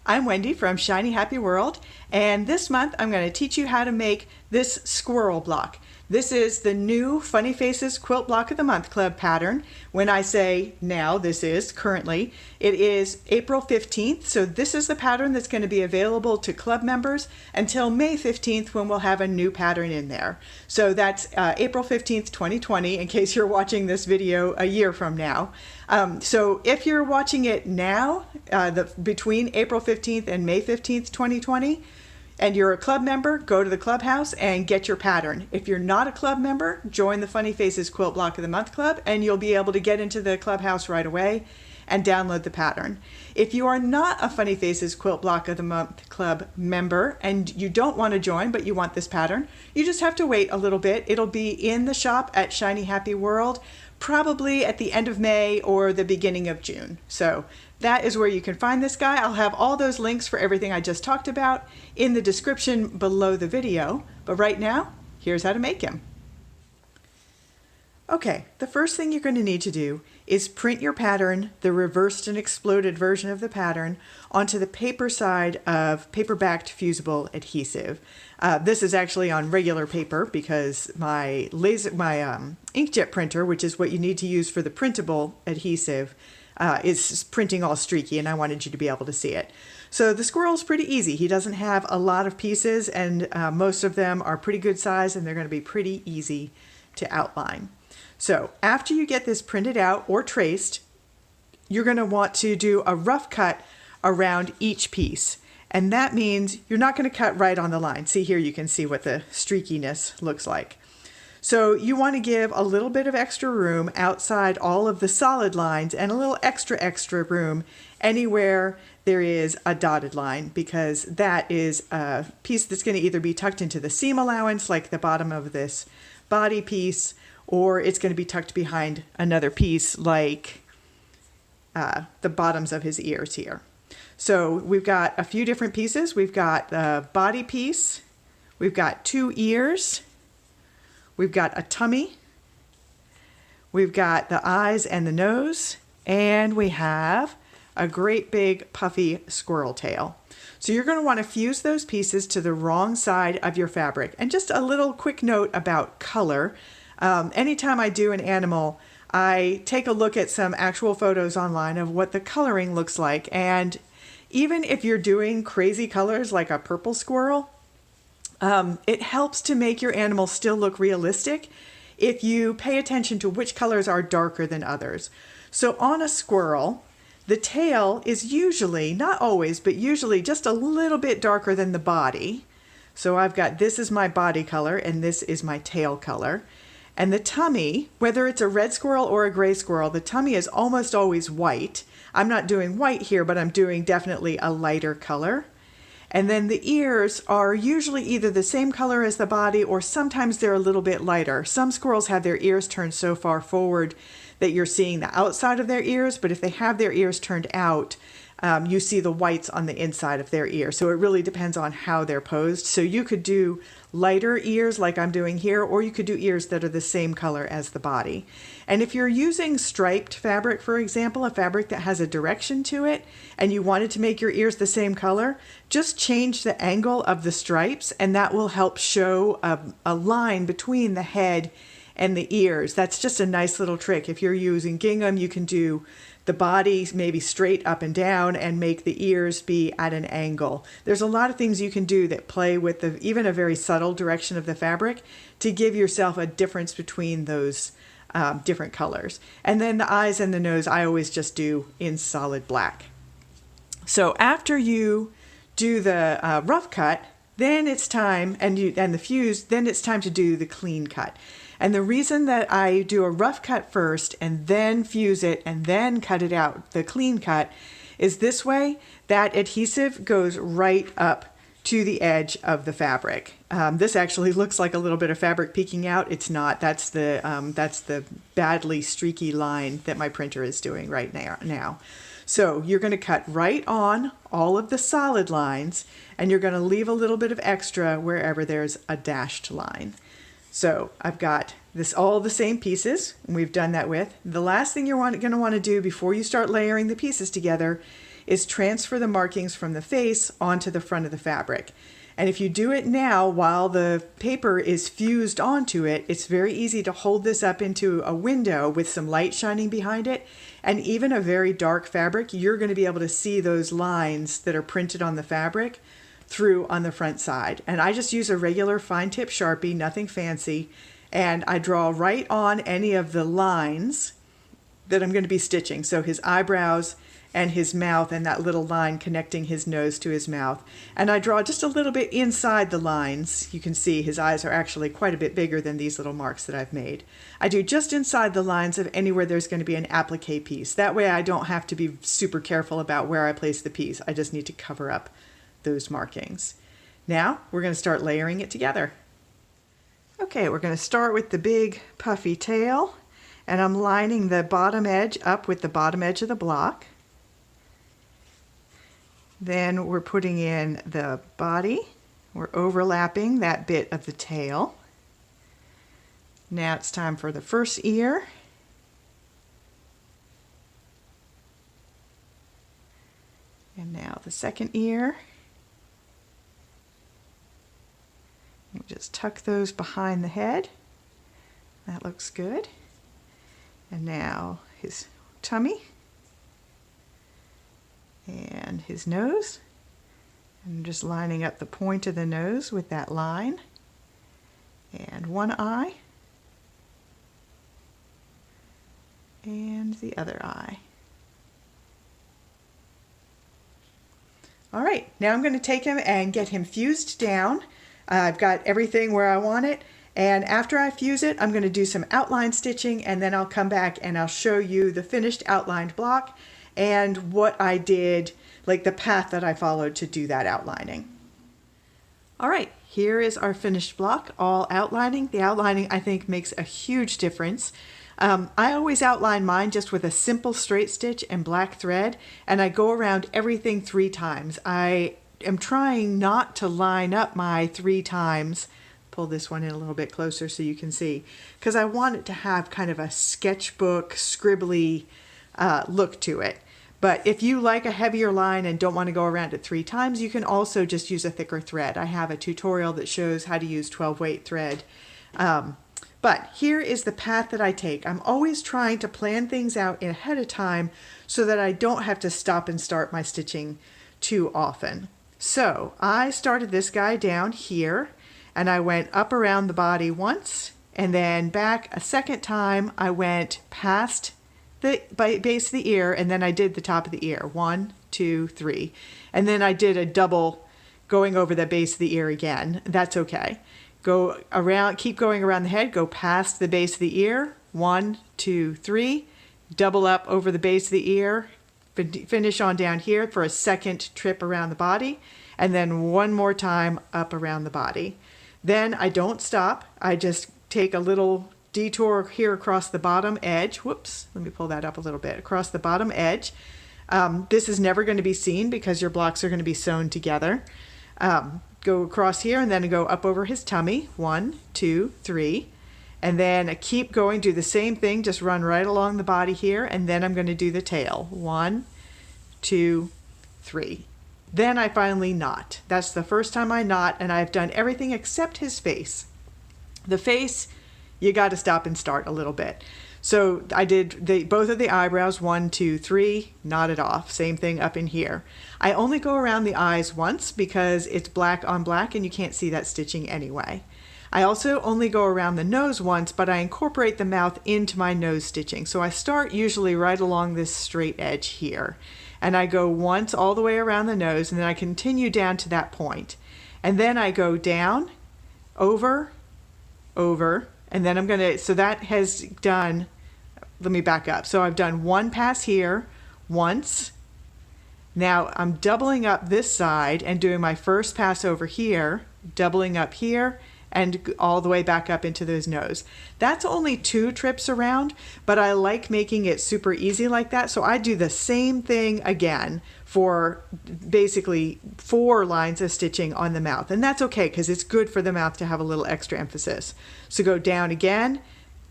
I'm Wendy from Shiny Happy World, and this month I'm going to teach you how to make this squirrel block. This is the new Funny Faces Quilt Block of the Month Club pattern. When I say now, this is currently, it is April 15th, so this is the pattern that's going to be available to club members until May 15th when we'll have a new pattern in there. So that's April 15th, 2020, in case you're watching this video a year from now. So if you're watching it now, between April 15th and May 15th, 2020, and you're a club member, go to the clubhouse and get your pattern. If you're not a club member, join the Funny Faces Quilt Block of the Month Club and you'll be able to get into the clubhouse right away and download the pattern. If you are not a Funny Faces Quilt Block of the Month Club member and you don't want to join but you want this pattern, you just have to wait a little bit. It'll be in the shop at Shiny Happy World probably at the end of May or the beginning of June. So that is where you can find this guy. I'll have all those links for everything I just talked about in the description below the video. But right now, here's how to make him. Okay, the first thing you're going to need to do is print your pattern, the reversed and exploded version of the pattern, onto the paper side of paper-backed fusible adhesive. This is actually on regular paper because my inkjet printer, which is what you need to use for the printable adhesive, is printing all streaky, and I wanted you to be able to see it. So the squirrel's pretty easy. He doesn't have a lot of pieces, and most of them are pretty good size, and they're going to be pretty easy to outline. So after you get this printed out or traced, you're going to want to do a rough cut around each piece. And that means you're not going to cut right on the line. See here, you can see what the streakiness looks like. So you want to give a little bit of extra room outside all of the solid lines and a little extra room anywhere there is a dotted line, because that is a piece that's going to either be tucked into the seam allowance like the bottom of this body piece, or it's going to be tucked behind another piece like the bottoms of his ears here. So we've got a few different pieces. We've got the body piece, we've got two ears, we've got a tummy, we've got the eyes and the nose, and we have a great big puffy squirrel tail. So you're going to want to fuse those pieces to the wrong side of your fabric. And just a little quick note about color. Anytime I do an animal, I take a look at some actual photos online of what the coloring looks like. And even if you're doing crazy colors like a purple squirrel, it helps to make your animal still look realistic if you pay attention to which colors are darker than others. So on a squirrel, the tail is usually, not always, but usually just a little bit darker than the body. So I've got, this is my body color and this is my tail color. And the tummy, whether it's a red squirrel or a gray squirrel, the tummy is almost always white. I'm not doing white here, but I'm doing definitely a lighter color. And then the ears are usually either the same color as the body, or sometimes they're a little bit lighter. Some squirrels have their ears turned so far forward that you're seeing the outside of their ears, but if they have their ears turned out, you see the whites on the inside of their ear. So it really depends on how they're posed. So you could do lighter ears like I'm doing here, or you could do ears that are the same color as the body. And if you're using striped fabric, for example, a fabric that has a direction to it, and you wanted to make your ears the same color, just change the angle of the stripes, and that will help show a line between the head and the ears. That's just a nice little trick. If you're using gingham, you can do the body maybe straight up and down and make the ears be at an angle. There's a lot of things you can do that play with even a very subtle direction of the fabric to give yourself a difference between those different colors. And then the eyes and the nose, I always just do in solid black. So after you do the rough cut, then it's time, and the fuse, then it's time to do the clean cut. And the reason that I do a rough cut first and then fuse it and then cut it out, the clean cut, is this way that adhesive goes right up to the edge of the fabric. This actually looks like a little bit of fabric peeking out. It's not. That's the badly streaky line that my printer is doing right now. So you're going to cut right on all of the solid lines, and you're going to leave a little bit of extra wherever there's a dashed line. So I've got this all the same pieces, and we've done that with. The last thing you're going to want to do before you start layering the pieces together is transfer the markings from the face onto the front of the fabric. And if you do it now while the paper is fused onto it, it's very easy to hold this up into a window with some light shining behind it. And even a very dark fabric, you're going to be able to see those lines that are printed on the fabric through on the front side. And I just use a regular fine tip Sharpie, nothing fancy, and I draw right on any of the lines that I'm going to be stitching. So his eyebrows and his mouth and that little line connecting his nose to his mouth. And I draw just a little bit inside the lines. You can see his eyes are actually quite a bit bigger than these little marks that I've made. I do just inside the lines of anywhere there's going to be an applique piece. That way I don't have to be super careful about where I place the piece. I just need to cover up those markings. Now we're going to start layering it together. Okay, we're going to start with the big puffy tail, and I'm lining the bottom edge up with the bottom edge of the block. Then we're putting in the body. We're overlapping that bit of the tail. Now it's time for the first ear. And now the second ear. And just tuck those behind the head. That looks good. And now his tummy. And his nose. I'm just lining up the point of the nose with that line. And one eye. And the other eye. All right, now I'm going to take him and get him fused down. I've got everything where I want it. And after I fuse it, I'm going to do some outline stitching, and then I'll come back and I'll show you the finished outlined block and what I did, like the path that I followed to do that outlining. All right, here is our finished block, all outlining. The outlining, I think, makes a huge difference. I always outline mine just with a simple straight stitch and black thread, and I go around everything 3 times. I am trying not to line up my 3 times. Pull this one in a little bit closer so you can see, because I want it to have kind of a sketchbook, scribbly look to it. But if you like a heavier line and don't want to go around it 3 times, you can also just use a thicker thread. I have a tutorial that shows how to use 12 weight thread. But here is the path that I take. I'm always trying to plan things out ahead of time so that I don't have to stop and start my stitching too often. So I started this guy down here, and I went up around the body once, and then back a second time. I went past the base of the ear, and then I did the top of the ear. 1, 2, 3. And then I did a double going over the base of the ear again. That's okay. Go around, keep going around the head, go past the base of the ear. 1, 2, 3. Double up over the base of the ear. Finish on down here for a second trip around the body. And then one more time up around the body. Then I don't stop. I just take a little detour here across the bottom edge. Whoops, let me pull that up a little bit. Across the bottom edge. This is never going to be seen because your blocks are going to be sewn together. Go across here and then go up over his tummy. 1, 2, 3. And then keep going, do the same thing, just run right along the body here, and then I'm going to do the tail. 1, 2, 3. Then I finally knot. That's the first time I knot, and I've done everything except his face. The face, you got to stop and start a little bit. So I did both of the eyebrows, 1, 2, 3, knotted off. Same thing up in here. I only go around the eyes once because it's black on black and you can't see that stitching anyway. I also only go around the nose once, but I incorporate the mouth into my nose stitching. So I start usually right along this straight edge here. And I go once all the way around the nose, and then I continue down to that point. And then I go down, over, and then I'm going to, so that has done, let me back up. So I've done one pass here once. Now I'm doubling up this side and doing my first pass over here, doubling up here, and all the way back up into his nose. That's only 2 trips around, but I like making it super easy like that. So I do the same thing again for basically 4 lines of stitching on the mouth. And that's okay because it's good for the mouth to have a little extra emphasis. So go down again,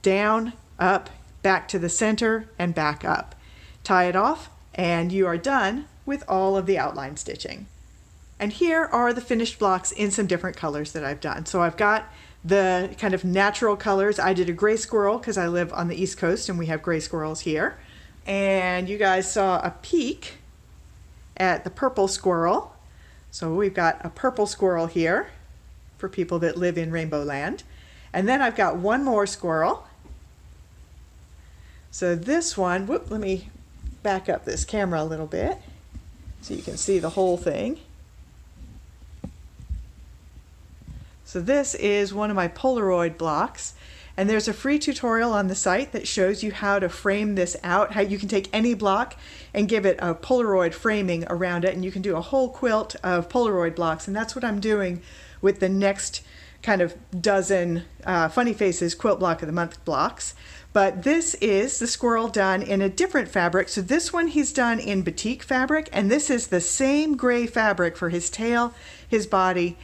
down, up, back to the center, and back up. Tie it off, and you are done with all of the outline stitching. And here are the finished blocks in some different colors that I've done. So I've got the kind of natural colors. I did a gray squirrel because I live on the East Coast and we have gray squirrels here. And you guys saw a peek at the purple squirrel. So we've got a purple squirrel here for people that live in Rainbow Land. And then I've got one more squirrel. So this one, whoop, let me back up this camera a little bit so you can see the whole thing. So this is one of my Polaroid blocks, and there's a free tutorial on the site that shows you how to frame this out, how you can take any block and give it a Polaroid framing around it, and you can do a whole quilt of Polaroid blocks, and that's what I'm doing with the next kind of dozen Funny Faces Quilt Block of the Month blocks. But this is the squirrel done in a different fabric. So this one he's done in batik fabric, and this is the same gray fabric for his tail, his body,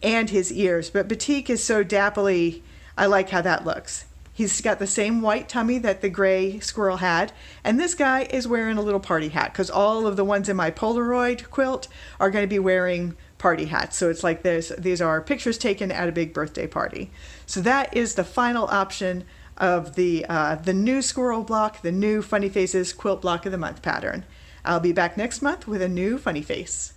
and his ears. But batik is so dappley, I like how that looks. He's got the same white tummy that the gray squirrel had, and this guy is wearing a little party hat because all of the ones in my Polaroid quilt are going to be wearing party hats. So it's like this, these are pictures taken at a big birthday party. So that is the final option of the new squirrel block, the new Funny Faces Quilt Block of the Month pattern. I'll be back next month with a new funny face.